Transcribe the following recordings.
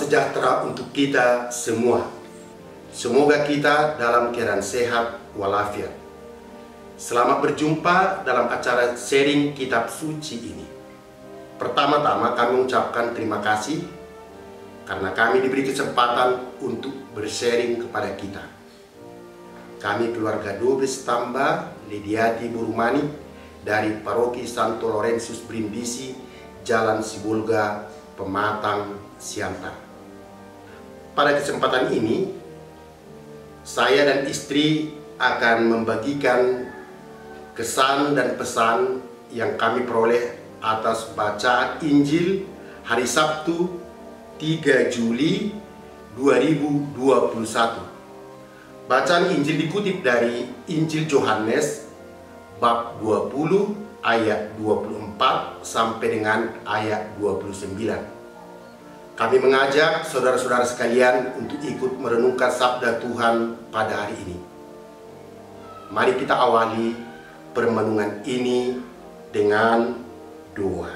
sejahtera untuk kita semua. Semoga kita dalam keadaan sehat walafiat. Selamat berjumpa dalam acara sharing kitab suci ini. Pertama-tama kami mengucapkan terima kasih karena kami diberi kesempatan untuk bersharing kepada kita. Kami keluarga Dobes Tamba Lidiati Burumani dari Paroki Santo Laurentius Brindisi, Jalan Sibolga, Pematang, Siantar. Pada kesempatan ini, saya dan istri akan membagikan kesan dan pesan yang kami peroleh atas bacaan Injil hari Sabtu 3 Juli 2021. Bacaan Injil dikutip dari Injil Yohanes bab 20 ayat 24 sampai dengan ayat 29. Kami mengajak saudara-saudara sekalian untuk ikut merenungkan sabda Tuhan pada hari ini. Mari kita awali permenungan ini dengan doa.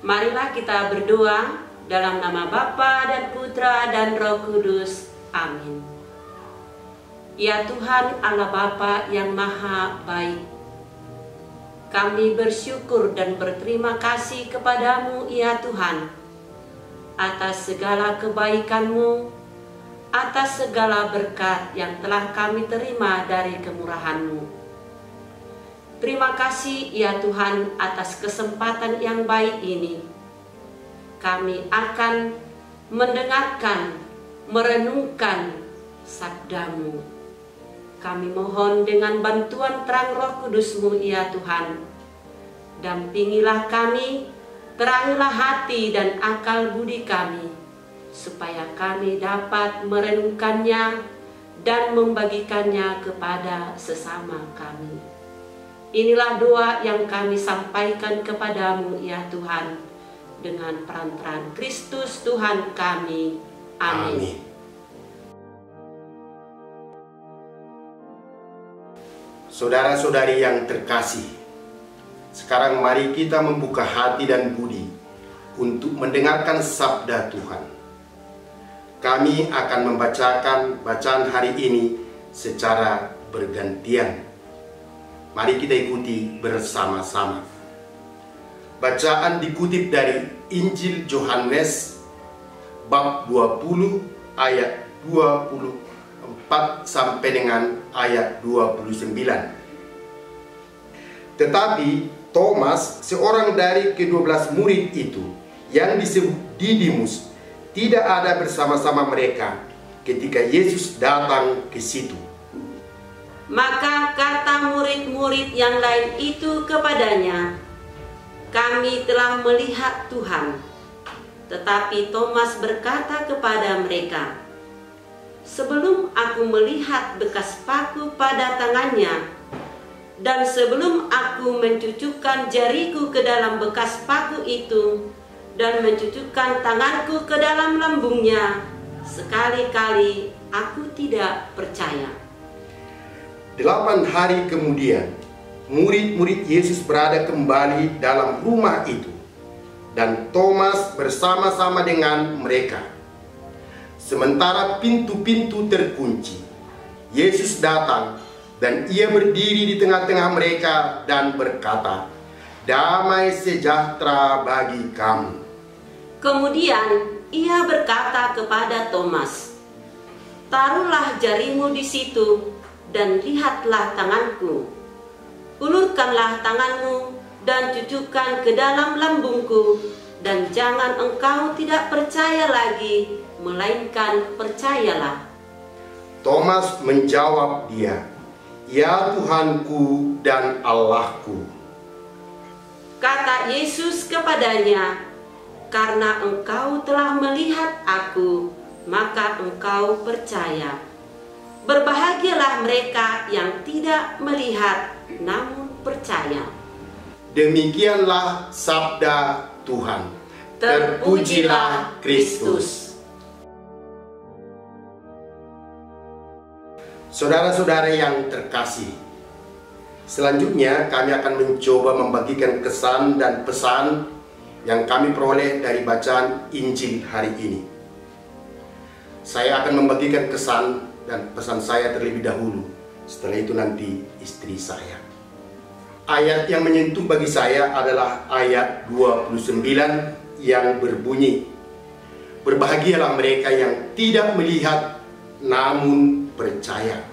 Marilah kita berdoa dalam nama Bapa dan Putra dan Roh Kudus. Amin. Ya Tuhan Allah Bapa yang Maha Baik, kami bersyukur dan berterima kasih kepadamu ya Tuhan atas segala kebaikan-Mu, atas segala berkat yang telah kami terima dari kemurahan-Mu. Terima kasih ya Tuhan atas kesempatan yang baik ini. Kami akan mendengarkan, merenungkan sabda-Mu. Kami mohon dengan bantuan terang Roh Kudus-Mu ya Tuhan. Dampingilah kami, terangilah hati dan akal budi kami, supaya kami dapat merenungkannya dan membagikannya kepada sesama kami. Inilah doa yang kami sampaikan kepadamu ya Tuhan, dengan perantaraan Kristus Tuhan kami. Amin. Saudara-saudari yang terkasih, sekarang mari kita membuka hati dan budi untuk mendengarkan sabda Tuhan. Kami akan membacakan bacaan hari ini secara bergantian. Mari kita ikuti bersama-sama. Bacaan dikutip dari Injil Yohanes bab 20 ayat 24 sampai dengan ayat 29. Tetapi Thomas, seorang dari ke-12 murid itu yang disebut Didimus, tidak ada bersama-sama mereka ketika Yesus datang ke situ. Maka kata murid-murid yang lain itu kepadanya, "Kami telah melihat Tuhan." Tetapi Thomas berkata kepada mereka, "Sebelum aku melihat bekas paku pada tangannya, dan sebelum aku mencucukkan jariku ke dalam bekas paku itu, dan mencucukkan tanganku ke dalam lambungnya, sekali-kali aku tidak percaya." 8 hari kemudian, murid-murid Yesus berada kembali dalam rumah itu, dan Thomas bersama-sama dengan mereka. Sementara pintu-pintu terkunci, Yesus datang dan ia berdiri di tengah-tengah mereka dan berkata, "Damai sejahtera bagi kamu." Kemudian ia berkata kepada Thomas, "Taruhlah jarimu di situ dan lihatlah tanganku. Ulurkanlah tanganmu dan cucukkan ke dalam lambungku, dan jangan engkau tidak percaya lagi, melainkan percayalah." Thomas menjawab dia, "Ya Tuhanku dan Allahku." Kata Yesus kepadanya, "Karena engkau telah melihat aku, maka engkau percaya. Berbahagialah mereka yang tidak melihat namun percaya." Demikianlah sabda Tuhan. Terpujilah Kristus. Saudara-saudara yang terkasih, selanjutnya kami akan mencoba membagikan kesan dan pesan yang kami peroleh dari bacaan Injil hari ini. Saya akan membagikan kesan dan pesan saya terlebih dahulu. Setelah itu nanti istri saya. Ayat yang menyentuh bagi saya adalah ayat 29 yang berbunyi, "Berbahagialah mereka yang tidak melihat namun percaya."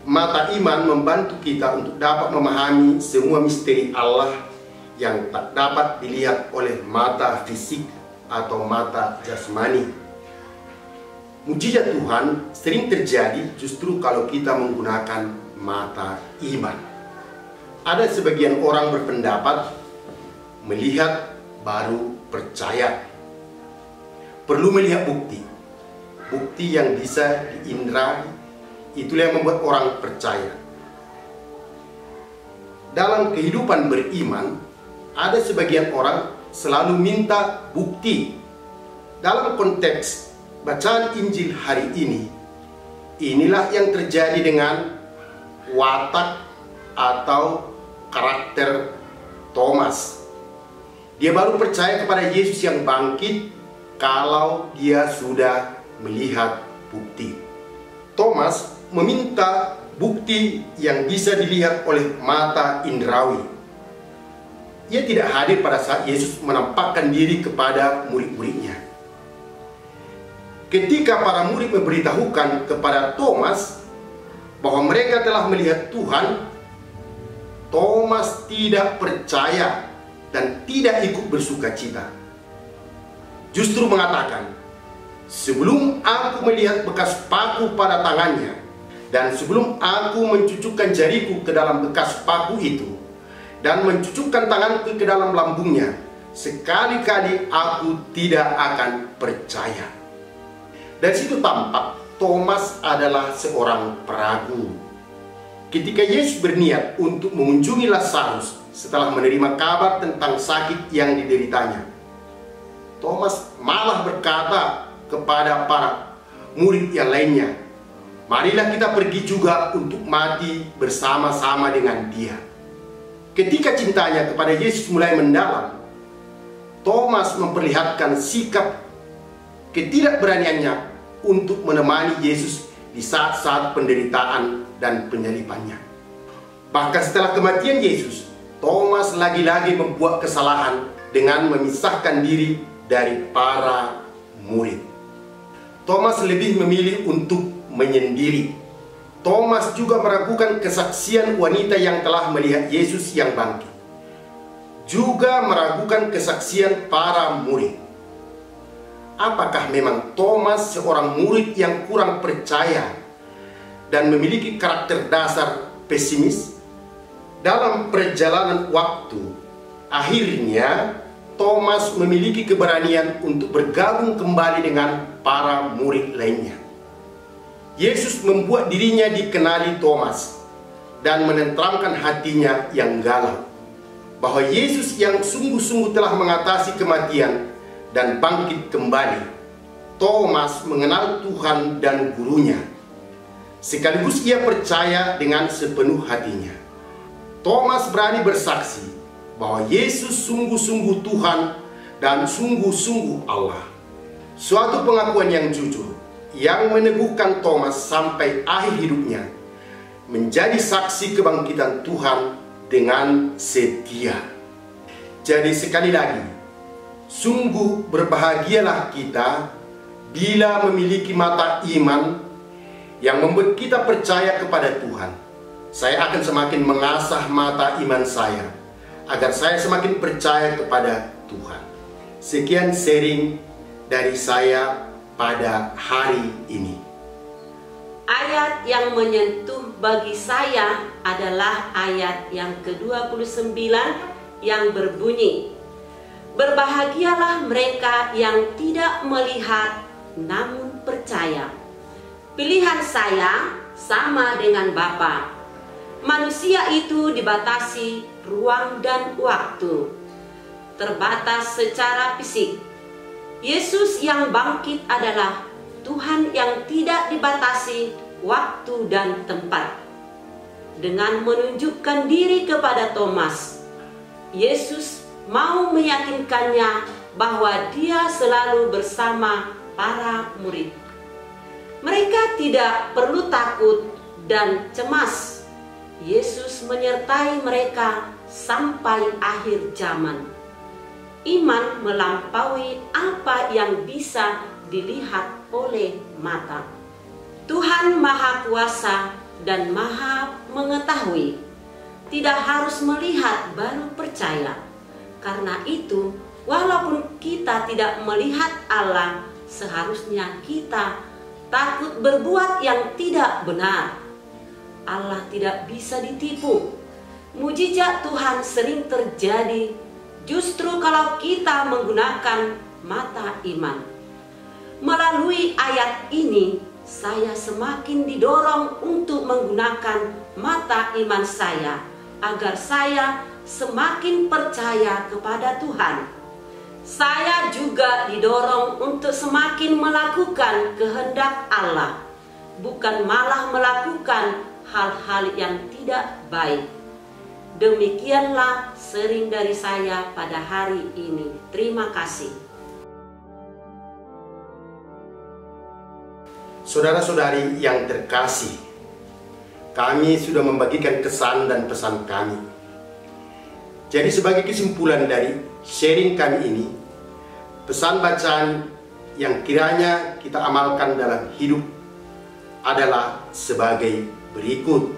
Mata iman membantu kita untuk dapat memahami semua misteri Allah yang tak dapat dilihat oleh mata fisik atau mata jasmani. Mujizat Tuhan sering terjadi justru kalau kita menggunakan mata iman. Ada sebagian orang berpendapat melihat baru percaya. Perlu melihat bukti. Bukti yang bisa diindrai, itulah yang membuat orang percaya. Dalam kehidupan beriman, ada sebagian orang selalu minta bukti. Dalam konteks bacaan Injil hari ini, inilah yang terjadi dengan watak atau karakter Thomas. Dia baru percaya kepada Yesus yang bangkit kalau dia sudah melihat bukti. Thomas meminta bukti yang bisa dilihat oleh mata indrawi. Ia tidak hadir pada saat Yesus menampakkan diri kepada murid-muridnya. Ketika para murid memberitahukan kepada Thomas bahwa mereka telah melihat Tuhan, Thomas tidak percaya dan tidak ikut bersukacita. Justru mengatakan, "Sebelum aku melihat bekas paku pada tangannya, dan sebelum aku mencucukkan jariku ke dalam bekas paku itu, dan mencucukkan tanganku ke dalam lambungnya, sekali-kali aku tidak akan percaya." Dari situ tampak Thomas adalah seorang peragu. Ketika Yesus berniat untuk mengunjungi Lazarus setelah menerima kabar tentang sakit yang dideritanya, Thomas malah berkata kepada para murid yang lainnya, "Marilah kita pergi juga untuk mati bersama-sama dengan dia." Ketika cintanya kepada Yesus mulai mendalam, Thomas memperlihatkan sikap ketidakberaniannya untuk menemani Yesus di saat-saat penderitaan dan penyalibannya. Bahkan setelah kematian Yesus, Thomas lagi-lagi membuat kesalahan dengan memisahkan diri dari para murid. Thomas lebih memilih untuk menyendiri. Thomas juga meragukan kesaksian wanita yang telah melihat Yesus yang bangkit. Juga meragukan kesaksian para murid. Apakah memang Thomas seorang murid yang kurang percaya dan memiliki karakter dasar pesimis? Dalam perjalanan waktu, akhirnya Thomas memiliki keberanian untuk bergabung kembali dengan para murid lainnya. Yesus membuat dirinya dikenali Thomas dan menenteramkan hatinya yang galau, bahwa Yesus yang sungguh-sungguh telah mengatasi kematian dan bangkit kembali. Thomas mengenal Tuhan dan gurunya, sekaligus ia percaya dengan sepenuh hatinya. Thomas berani bersaksi bahwa Yesus sungguh-sungguh Tuhan dan sungguh-sungguh Allah. Suatu pengakuan yang jujur yang meneguhkan Thomas sampai akhir hidupnya, menjadi saksi kebangkitan Tuhan dengan setia. Jadi sekali lagi, sungguh berbahagialah kita bila memiliki mata iman yang membuat kita percaya kepada Tuhan. Saya akan semakin mengasah mata iman saya agar saya semakin percaya kepada Tuhan. Sekian sharing dari saya pada hari ini. Ayat yang menyentuh bagi saya adalah ayat yang ke-29 yang berbunyi, "Berbahagialah mereka yang tidak melihat namun percaya." Pilihan saya sama dengan Bapa. Manusia itu dibatasi ruang dan waktu, terbatas secara fisik. Yesus yang bangkit adalah Tuhan yang tidak dibatasi waktu dan tempat. Dengan menunjukkan diri kepada Thomas, Yesus mau meyakinkannya bahwa Dia selalu bersama para murid. Mereka tidak perlu takut dan cemas. Yesus menyertai mereka sampai akhir zaman. Iman melampaui apa yang bisa dilihat oleh mata. Tuhan Maha Kuasa dan Maha Mengetahui. Tidak harus melihat baru percaya. Karena itu, walaupun kita tidak melihat Allah, seharusnya kita takut berbuat yang tidak benar. Allah tidak bisa ditipu. Mujizat Tuhan sering terjadi justru kalau kita menggunakan mata iman. Melalui ayat ini, saya semakin didorong untuk menggunakan mata iman saya agar saya semakin percaya kepada Tuhan. Saya juga didorong untuk semakin melakukan kehendak Allah, bukan malah melakukan hal-hal yang tidak baik. Demikianlah sering dari saya pada hari ini. Terima kasih. Saudara-saudari yang terkasih, kami sudah membagikan kesan dan pesan kami. Jadi sebagai kesimpulan dari sharing kami ini, pesan bacaan yang kiranya kita amalkan dalam hidup adalah sebagai berikut.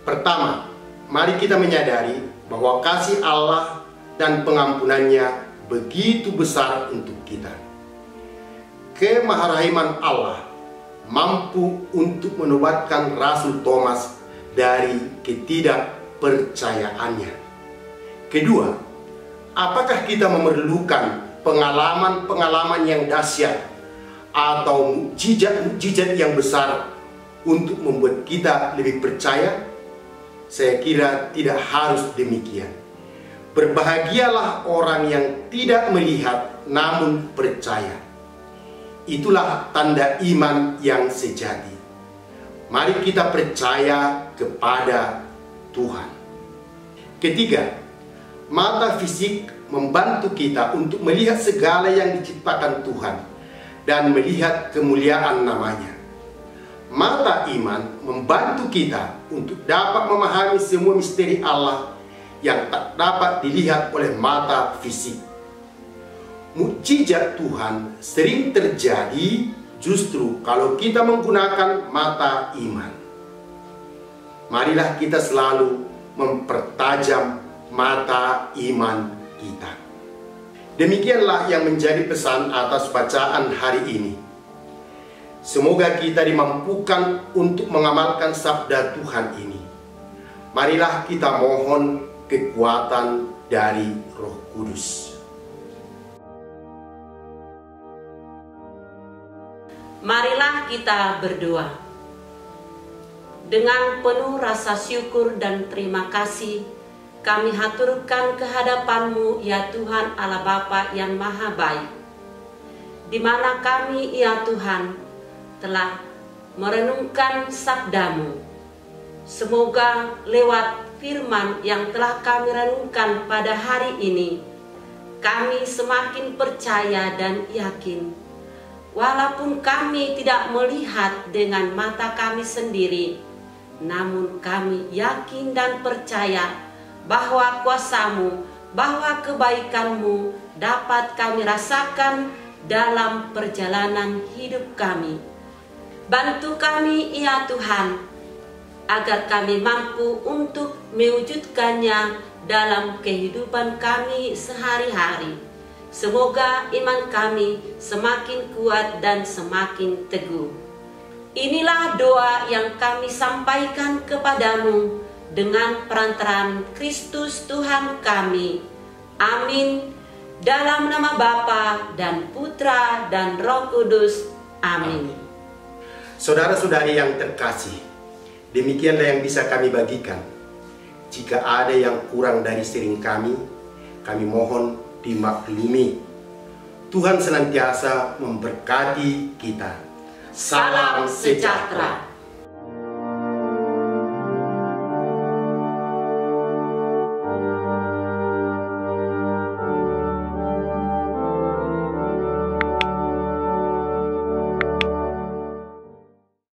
Pertama, mari kita menyadari bahwa kasih Allah dan pengampunannya begitu besar untuk kita. Kemaharahiman Allah mampu untuk menobatkan Rasul Thomas dari ketidakpercayaannya. Kedua, apakah kita memerlukan pengalaman-pengalaman yang dahsyat atau mukjizat-mukjizat yang besar untuk membuat kita lebih percaya? Saya kira tidak harus demikian. Berbahagialah orang yang tidak melihat namun percaya. Itulah tanda iman yang sejati. Mari kita percaya kepada Tuhan. Ketiga, mata fisik membantu kita untuk melihat segala yang diciptakan Tuhan dan melihat kemuliaan namanya. Mata iman membantu kita untuk dapat memahami semua misteri Allah yang tak dapat dilihat oleh mata fisik. Mukjizat Tuhan sering terjadi justru kalau kita menggunakan mata iman. Marilah kita selalu mempertajam mata iman kita. Demikianlah yang menjadi pesan atas bacaan hari ini. Semoga kita dimampukan untuk mengamalkan sabda Tuhan ini. Marilah kita mohon kekuatan dari Roh Kudus. Marilah kita berdoa. Dengan penuh rasa syukur dan terima kasih, kami haturkan kehadapan-Mu, ya Tuhan Allah Bapa yang Maha Baik, di mana kami, ya Tuhan, telah merenungkan sabda-Mu. Semoga lewat firman yang telah kami renungkan pada hari ini, kami semakin percaya dan yakin. Walaupun kami tidak melihat dengan mata kami sendiri, namun kami yakin dan percaya bahwa kuasa-Mu, bahwa kebaikan-Mu dapat kami rasakan dalam perjalanan hidup kami. Bantu kami, ya Tuhan, agar kami mampu untuk mewujudkannya dalam kehidupan kami sehari-hari. Semoga iman kami semakin kuat dan semakin teguh. Inilah doa yang kami sampaikan kepadamu dengan perantaraan Kristus Tuhan kami. Amin. Dalam nama Bapa dan Putra dan Roh Kudus. Amin. Saudara-saudari yang terkasih, demikianlah yang bisa kami bagikan. Jika ada yang kurang dari sharing kami mohon dimaklumi. Tuhan senantiasa memberkati kita. Salam sejahtera.